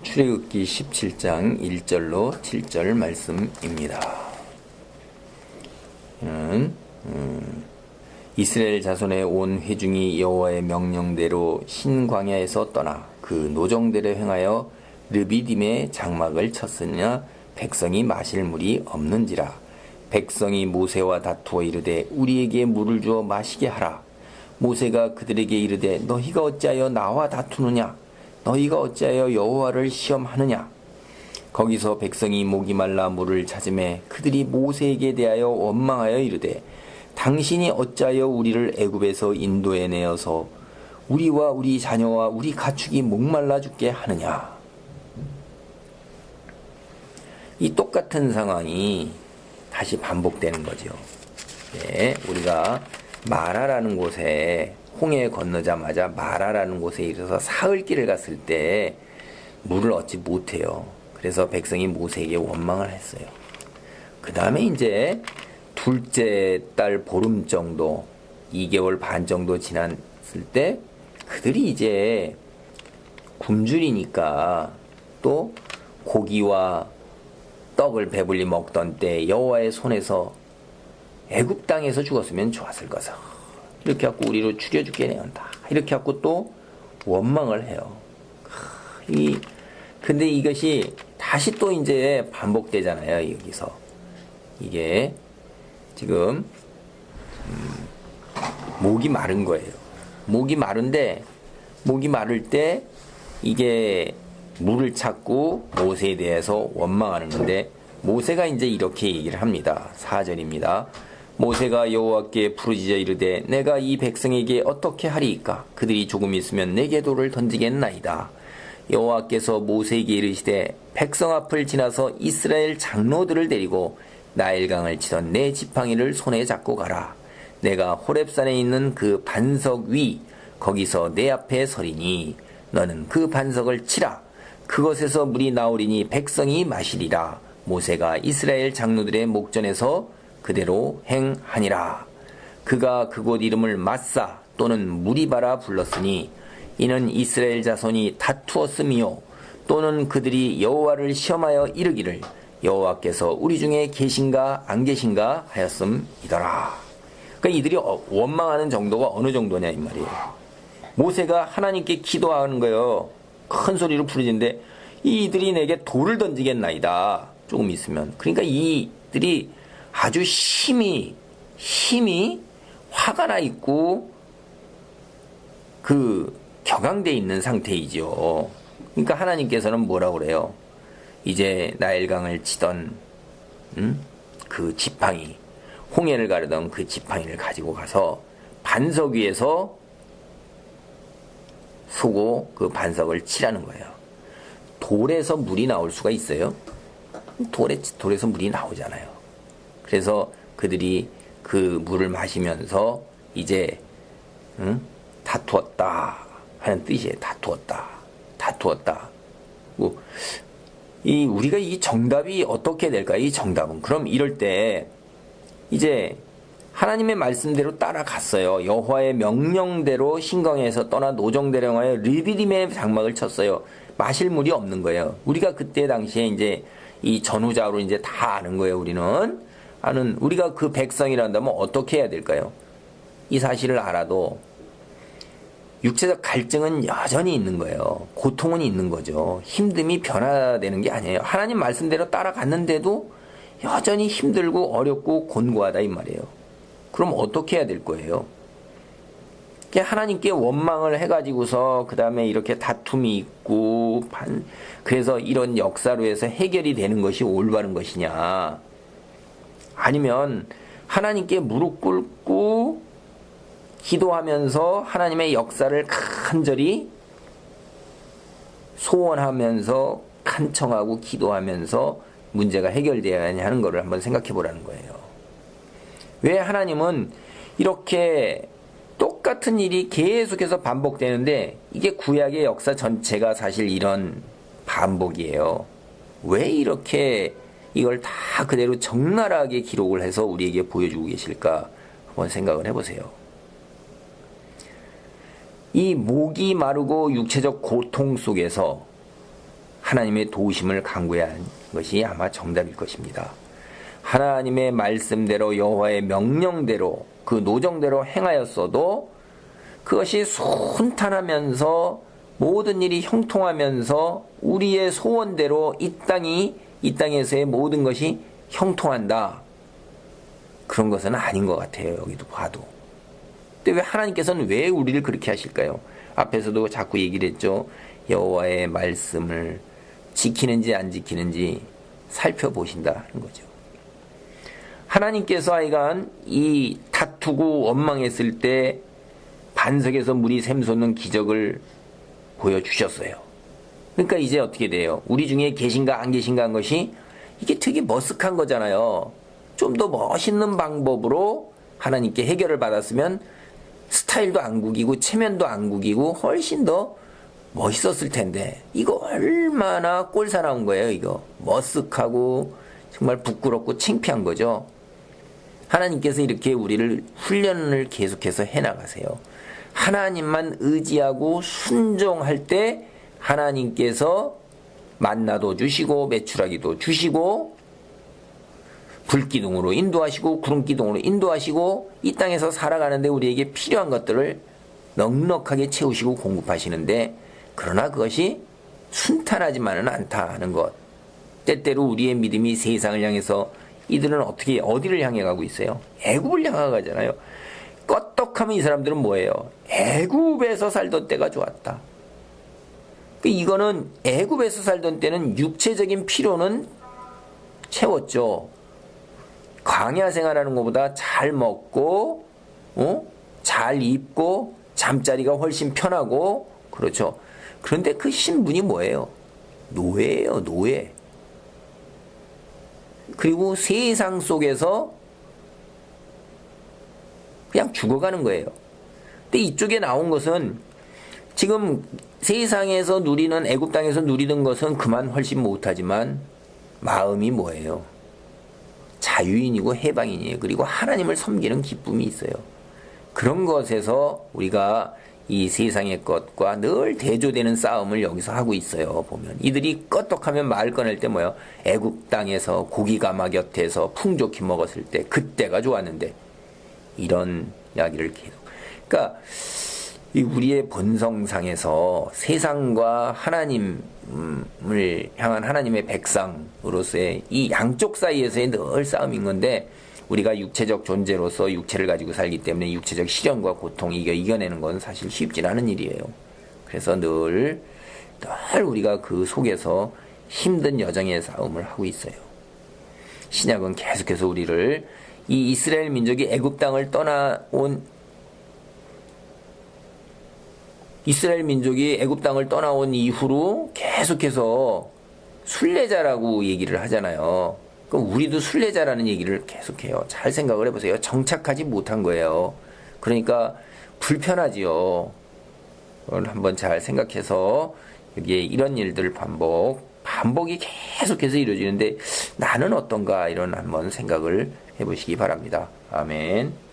출애굽기 17장 1절로 7절 말씀입니다. 이스라엘 자손의 온 회중이 여호와의 명령대로 흰 광야에서 떠나 그 노정대로 행하여 르비딤의 장막을 쳤으나 백성이 마실 물이 없는지라. 백성이 모세와 다투어 이르되 우리에게 물을 주어 마시게 하라. 모세가 그들에게 이르되 너희가 어찌하여 나와 다투느냐? 너희가 어찌하여 여호와를 시험하느냐? 거기서 백성이 목이 말라 물을 찾으매 그들이 모세에게 대하여 원망하여 이르되 당신이 어찌하여 우리를 애굽에서 인도해 내어서 우리와 우리 자녀와 우리 가축이 목말라 죽게 하느냐? 이 똑같은 상황이 다시 반복되는 거죠. 네, 우리가 마라라는 곳에 홍해 건너자마자 마라라는 곳에 이르러서 사흘길을 갔을 때 물을 얻지 못해요. 그래서 백성이 모세에게 원망을 했어요. 그 다음에 이제 둘째 달 보름 정도, 2개월 반 정도 지났을 때 그들이 이제 굶주리니까 또 고기와 떡을 배불리 먹던 때 여호와의 손에서 애굽 땅에서 죽었으면 좋았을 것을 이렇게 갖고 우리로 죽여주게 내온다. 이렇게 갖고 또 원망을 해요. 근데 이것이 다시 또 이제 반복되잖아요. 여기서 이게 지금 목이 마른 거예요. 목이 마른데 목이 마를 때 이게 물을 찾고 모세에 대해서 원망하는 건데 모세가 이제 이렇게 얘기를 합니다. 4절입니다. 모세가 여호와께 부르짖어 이르되 내가 이 백성에게 어떻게 하리이까? 그들이 조금 있으면 내게 돌을 던지겠나이다. 여호와께서 모세에게 이르시되 백성 앞을 지나서 이스라엘 장로들을 데리고 나일강을 치던 내 지팡이를 손에 잡고 가라. 내가 호렙산에 있는 그 반석 위 거기서 내 앞에 서리니 너는 그 반석을 치라. 그것에서 물이 나오리니 백성이 마시리라. 모세가 이스라엘 장로들의 목전에서 그대로 행하니라. 그가 그곳 이름을 마사 또는 무리바라 불렀으니 이는 이스라엘 자손이 다투었음이요 또는 그들이 여호와를 시험하여 이르기를 여호와께서 우리 중에 계신가 안 계신가 하였음이더라. 그러니까 이들이 원망하는 정도가 어느 정도냐 이 말이에요. 모세가 하나님께 기도하는 거예요. 큰 소리로 부르짖는데 이들이 내게 돌을 던지겠나이다. 조금 있으면. 그러니까 이들이 아주 힘이 화가 나 있고 격앙돼 있는 상태이죠. 그러니까 하나님께서는 뭐라고 그래요? 이제 나일강을 치던 그 지팡이, 홍해를 가르던 그 지팡이를 가지고 가서 반석 위에서 쏘고 그 반석을 치라는 거예요. 돌에서 물이 나올 수가 있어요? 돌에서 물이 나오잖아요. 그래서 그들이 그 물을 마시면서 이제 다투었다 하는 뜻이에요. 다투었다. 우리가 이 정답이 어떻게 될까요? 이 정답은 그럼 이럴 때 이제 하나님의 말씀대로 따라갔어요. 여호와의 명령대로 신광야에서 떠나 노정대로 행하여 르비딤의 장막을 쳤어요. 마실 물이 없는 거예요. 우리가 그때 당시에 이제 이 전후좌우로 이제 다 아는 거예요. 우리가 그 백성이란다면 어떻게 해야 될까요? 이 사실을 알아도 육체적 갈증은 여전히 있는 거예요. 고통은 있는 거죠. 힘듦이 변화되는 게 아니에요. 하나님 말씀대로 따라갔는데도 여전히 힘들고 어렵고 곤고하다 이 말이에요. 그럼 어떻게 해야 될 거예요? 하나님께 원망을 해가지고서 그 다음에 이렇게 다툼이 있고 그래서 이런 역사로 해서 해결이 되는 것이 올바른 것이냐? 아니면 하나님께 무릎 꿇고 기도하면서 하나님의 역사를 간절히 소원하면서 간청하고 기도하면서 문제가 해결되어야 하는 것을 한번 생각해 보라는 거예요. 왜 하나님은 이렇게 똑같은 일이 계속해서 반복되는데 이게 구약의 역사 전체가 사실 이런 반복이에요. 왜 이렇게 이걸 다 그대로 적나라하게 기록을 해서 우리에게 보여주고 계실까 한번 생각을 해보세요. 이 목이 마르고 육체적 고통 속에서 하나님의 도우심을 간구해야 하는 것이 아마 정답일 것입니다. 하나님의 말씀대로 여호와의 명령대로 그 노정대로 행하였어도 그것이 순탄하면서 모든 일이 형통하면서 우리의 소원대로 이 땅에서의 모든 것이 형통한다. 그런 것은 아닌 것 같아요. 여기도 봐도. 근데 왜 하나님께서는 왜 우리를 그렇게 하실까요? 앞에서도 자꾸 얘기를 했죠. 여호와의 말씀을 지키는지 안 지키는지 살펴보신다는 거죠. 하나님께서 하여간 이 다투고 원망했을 때 반석에서 물이 샘솟는 기적을 보여주셨어요. 그러니까 이제 어떻게 돼요? 우리 중에 계신가 안 계신가 한 것이 이게 되게 머쓱한 거잖아요. 좀 더 멋있는 방법으로 하나님께 해결을 받았으면 스타일도 안 구기고 체면도 안 구기고 훨씬 더 멋있었을 텐데 이거 얼마나 꼴사나운 거예요. 이거 머쓱하고 정말 부끄럽고 창피한 거죠. 하나님께서 이렇게 우리를 훈련을 계속해서 해나가세요. 하나님만 의지하고 순종할 때 하나님께서 만나도 주시고 메추라기도 주시고 불기둥으로 인도하시고 구름기둥으로 인도하시고 이 땅에서 살아가는데 우리에게 필요한 것들을 넉넉하게 채우시고 공급하시는데 그러나 그것이 순탄하지만은 않다는 것. 때때로 우리의 믿음이 세상을 향해서 이들은 어디를 향해 가고 있어요? 애굽을 향해 가잖아요. 껐떡하면 이 사람들은 뭐예요? 애굽에서 살던 때가 좋았다. 이거는 애굽에서 살던 때는 육체적인 필요는 채웠죠. 광야 생활하는 것보다 잘 먹고, 잘 입고, 잠자리가 훨씬 편하고, 그렇죠. 그런데 그 신분이 뭐예요? 노예예요, 노예. 그리고 세상 속에서 그냥 죽어가는 거예요. 근데 이쪽에 나온 것은 지금 세상에서 누리는 애굽 땅에서 누리는 것은 그만 훨씬 못하지만 마음이 뭐예요? 자유인이고 해방인이에요. 그리고 하나님을 섬기는 기쁨이 있어요. 그런 것에서 우리가 이 세상의 것과 늘 대조되는 싸움을 여기서 하고 있어요. 보면 이들이 껐떡하면 말 꺼낼 때 뭐예요? 애굽 땅에서 고기가마 곁에서 풍족히 먹었을 때 그때가 좋았는데 이런 이야기를 계속. 그러니까 우리의 본성상에서 세상과 하나님을 향한 하나님의 백성으로서의 이 양쪽 사이에서의 늘 싸움인 건데 우리가 육체적 존재로서 육체를 가지고 살기 때문에 육체적 시련과 고통 이겨내는 건 사실 쉽지 않은 일이에요. 그래서 늘 우리가 그 속에서 힘든 여정의 싸움을 하고 있어요. 신약은 계속해서 우리를 이 이스라엘 민족이 애굽 땅을 떠나온 이후로 계속해서 순례자라고 얘기를 하잖아요. 그럼 우리도 순례자라는 얘기를 계속해요. 잘 생각을 해보세요. 정착하지 못한 거예요. 그러니까 불편하지요. 그걸 한번 잘 생각해서 여기에 이런 일들 반복이 계속해서 이루어지는데 나는 어떤가 이런 한번 생각을 해보시기 바랍니다. 아멘.